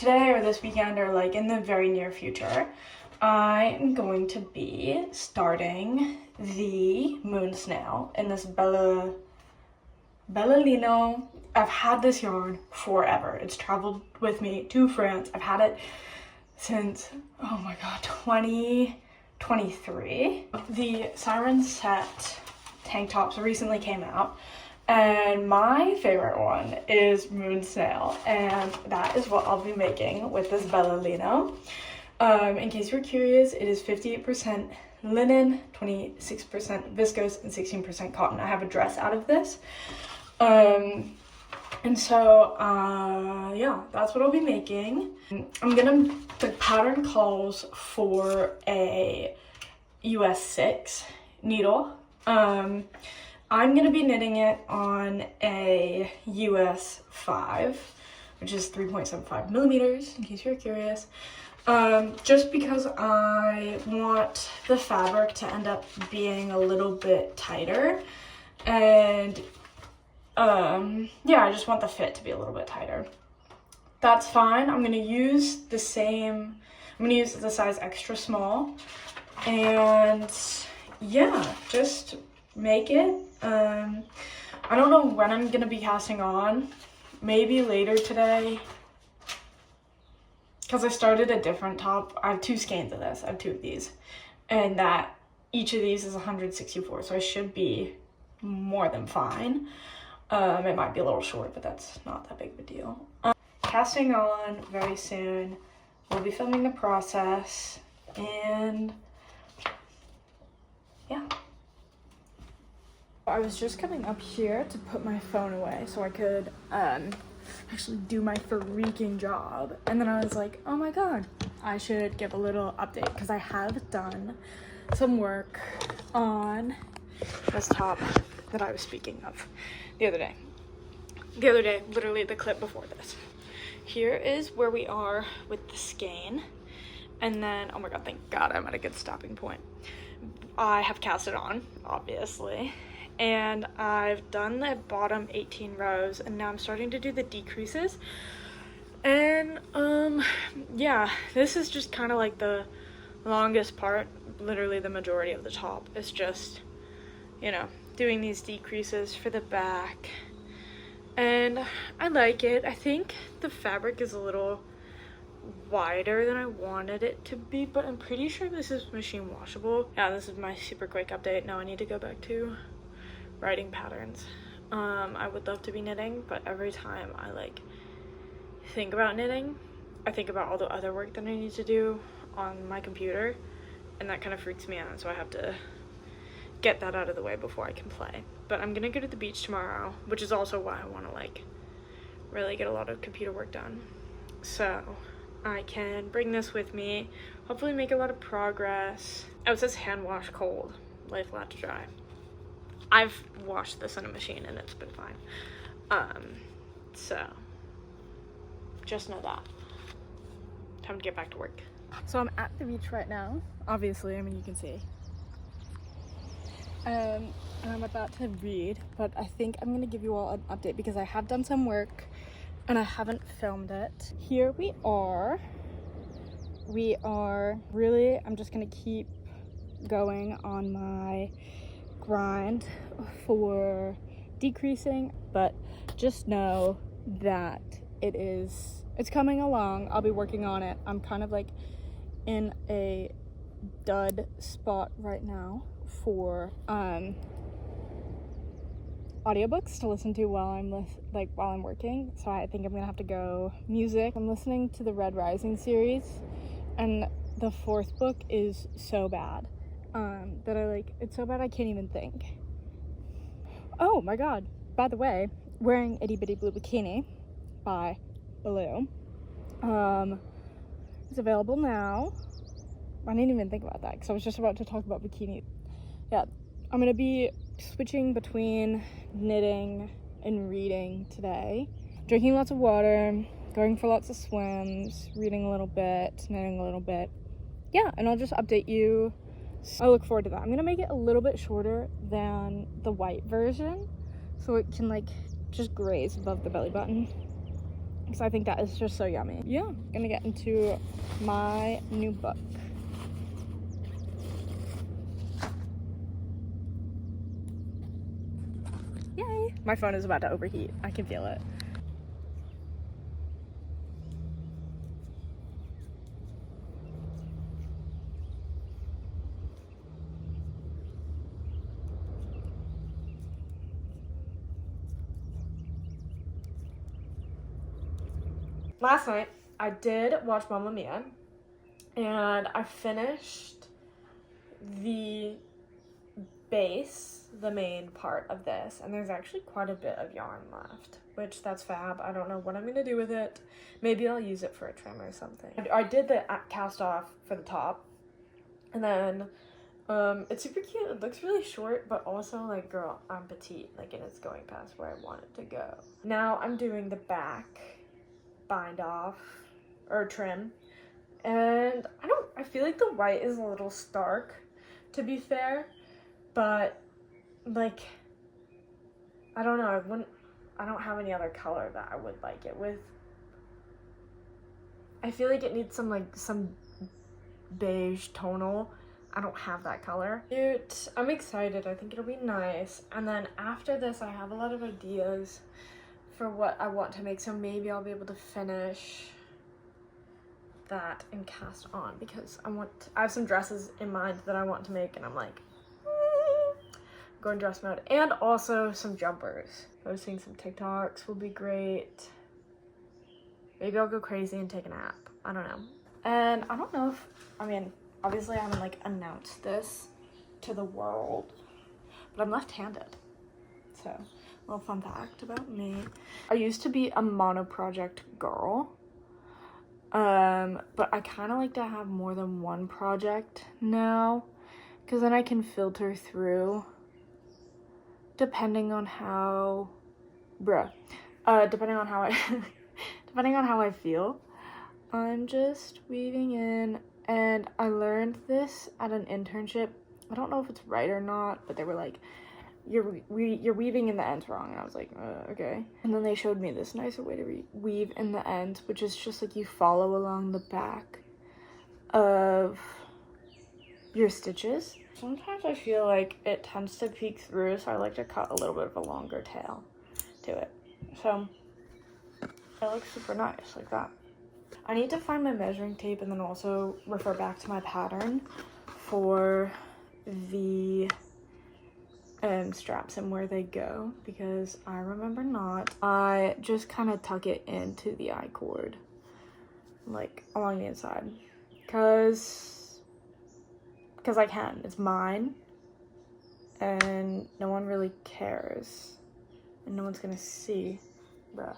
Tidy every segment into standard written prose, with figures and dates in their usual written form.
today or this weekend or like in the very near future, I am going to be starting the moon snail in this Bellolino. I've had this yarn forever. It's traveled with me to France. I've had it since, oh my god, 2023. The Siren set tank tops recently came out, and my favorite one is moon snail, and that is what I'll be making with this Bellolino. In case you're curious, it is 58% linen, 26% viscose, and 16% cotton. I have a dress out of this. And so, yeah, that's what I'll be making. The pattern calls for a US 6 needle. I'm gonna be knitting it on a US 5, which is 3.75 millimeters, in case you're curious. Just because I want the fabric to end up being a little bit tighter, and yeah, I just want the fit to be a little bit tighter. That's fine. I'm gonna use the size extra small, and yeah, just make it. I don't know when I'm gonna be casting on, maybe later today, because I started a different top. I have 2 skeins of this. I have 2 of these, and that each of these is 164, so I should be more than fine. It might be a little short, but that's not that big of a deal. Casting on very soon. We'll be filming the process, and yeah. I was just coming up here to put my phone away so I could actually do my freaking job, and then I was like, oh my god, I should give a little update because I have done some work on this top that I was speaking of the other day, literally the clip before this. Here is where we are with the skein, and then, oh my god, thank god I'm at a good stopping point. I have cast it on, obviously, and I've done the bottom 18 rows, and now I'm starting to do the decreases. And yeah, this is just kind of like the longest part. Literally the majority of the top is just, you know, doing these decreases for the back, and I like it. I think the fabric is a little wider than I wanted it to be, but I'm pretty sure this is machine washable. Yeah, this is my super quick update. Now I need to go back to writing patterns. I would love to be knitting, but every time I like think about knitting, I think about all the other work that I need to do on my computer, and that kind of freaks me out, so I have to get that out of the way before I can play. But I'm gonna go to the beach tomorrow, which is also why I want to like really get a lot of computer work done, so I can bring this with me, hopefully make a lot of progress. Oh, it says hand wash cold, lay flat to dry. I've washed this in a machine and it's been fine. So just know that. Time to get back to work. So I'm at the beach right now, obviously, I mean, you can see. And I'm about to read, but I think I'm gonna give you all an update because I have done some work and I haven't filmed it. Here we are. Really, I'm just gonna keep going on my grind for decreasing, but just know that it's coming along. I'll be working on it. I'm kind of like in a dud spot right now for audiobooks to listen to while I'm working, so I think I'm gonna have to go music. I'm listening to the Red Rising series, and the 4th book is so bad that it's so bad I can't even think. Oh my god, by the way, Wearing Itty Bitty Blue Bikini by Blue is available now. I didn't even think about that because I was just about to talk about bikini. Yeah, I'm gonna be switching between knitting and reading today, drinking lots of water, going for lots of swims, reading a little bit, knitting a little bit. Yeah, and I'll just update you. I look forward to that. I'm gonna make it a little bit shorter than the white version so it can like just graze above the belly button. because I think that is just so yummy. Yeah, I'm gonna get into my new book. Yay! My phone is about to overheat. I can feel it. Last night, I did watch Mamma Mia, and I finished the base, the main part of this, and there's actually quite a bit of yarn left, which that's fab. I don't know what I'm gonna do with it. Maybe I'll use it for a trim or something. I did the cast off for the top, and then it's super cute. It looks really short, but also like, girl, I'm petite, like, and it's going past where I want it to go. Now I'm doing the back bind off or trim, and I feel like the white is a little stark, to be fair, but like, I don't know, I don't have any other color that I would like it with. I feel like it needs some beige tonal. I don't have that color. Cute. I'm excited. I think it'll be nice. And then after this, I have a lot of ideas for what I want to make, so maybe I'll be able to finish that and cast on, because I have some dresses in mind that I want to make, and I'm like, going dress mode. And also some jumpers. Posting some TikToks will be great. Maybe I'll go crazy and take a nap. I don't know. And I don't know if, I mean, obviously I haven't like announced this to the world, but I'm left-handed, so a little fun fact about me. I used to be a mono project girl, but I kind of like to have more than one project now, because then I can filter through depending on how, depending on how I, depending on how I feel. I'm just weaving in, and I learned this at an internship. I don't know if it's right or not, but they were like, you're weaving in the ends wrong, and I was like, okay. And then they showed me this nicer way to weave in the ends, which is just like you follow along the back of your stitches. Sometimes I feel like it tends to peek through, so I like to cut a little bit of a longer tail to it. So it looks super nice like that. I need to find my measuring tape and then also refer back to my pattern for the straps and where they go, because I remember not. I just kind of tuck it into the I-cord, like along the inside, because I can. It's mine, and no one really cares, and no one's gonna see. Bruh.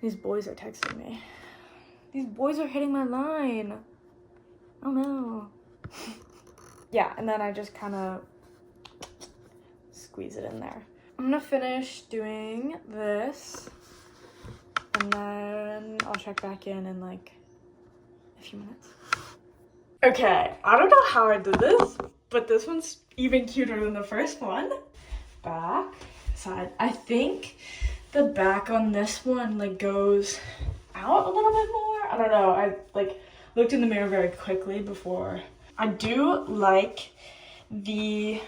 These boys are texting me. These boys are hitting my line. Oh no. Yeah, and then I just kind of squeeze it in there. I'm gonna finish doing this, and then I'll check back in like a few minutes. Okay, I don't know how I did this, but this one's even cuter than the first one. Back, side. I think the back on this one like goes out a little bit more. I don't know. I like looked in the mirror very quickly before. I do like the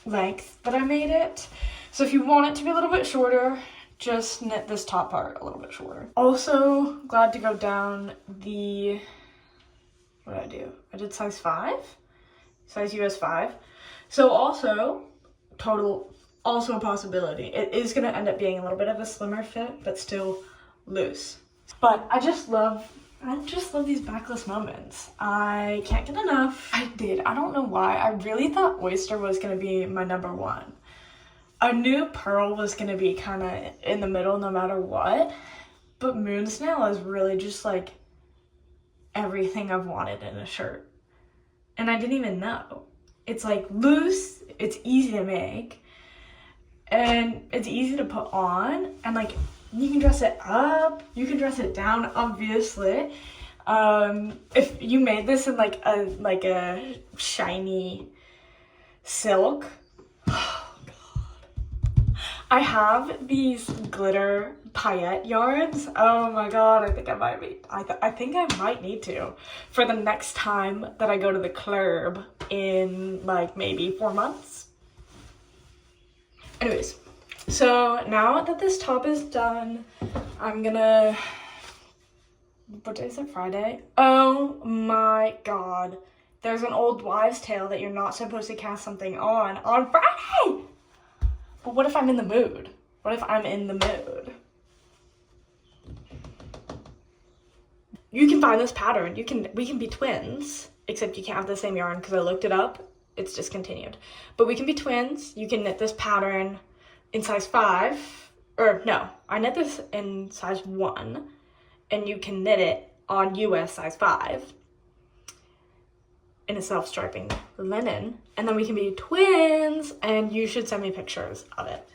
length that I made it. So if you want it to be a little bit shorter, just knit this top part a little bit shorter. Also glad to go down the, what did I do? I did size 5, size US 5. So also, also a possibility. It is gonna end up being a little bit of a slimmer fit, but still loose. But I just love these backless moments. I can't get enough. I don't know why. I really thought Oyster was gonna be my number 1. I knew Pearl was gonna be kind of in the middle no matter what, but Moon Snail is really just like everything I've wanted in a shirt. And I didn't even know. It's like loose, it's easy to make, and it's easy to put on, and like you can dress it up, you can dress it down, obviously. If you made this in like a shiny silk, oh god, I have these glitter paillette yarns. Oh my god, I think I might need to for the next time that I go to the club in like maybe 4 months. Anyways, so now that this top is done, I'm gonna, what day is it, Friday? Oh my god, there's an old wives' tale that you're not supposed to cast something on Friday! But what if I'm in the mood? What if I'm in the mood? You can find this pattern. We can be twins, except you can't have the same yarn because I looked it up. It's discontinued. But we can be twins. You can knit this pattern in size 5. Or no, I knit this in size 1. And you can knit it on US size 5. In a self-striping linen, and then we can be twins, and you should send me pictures of it.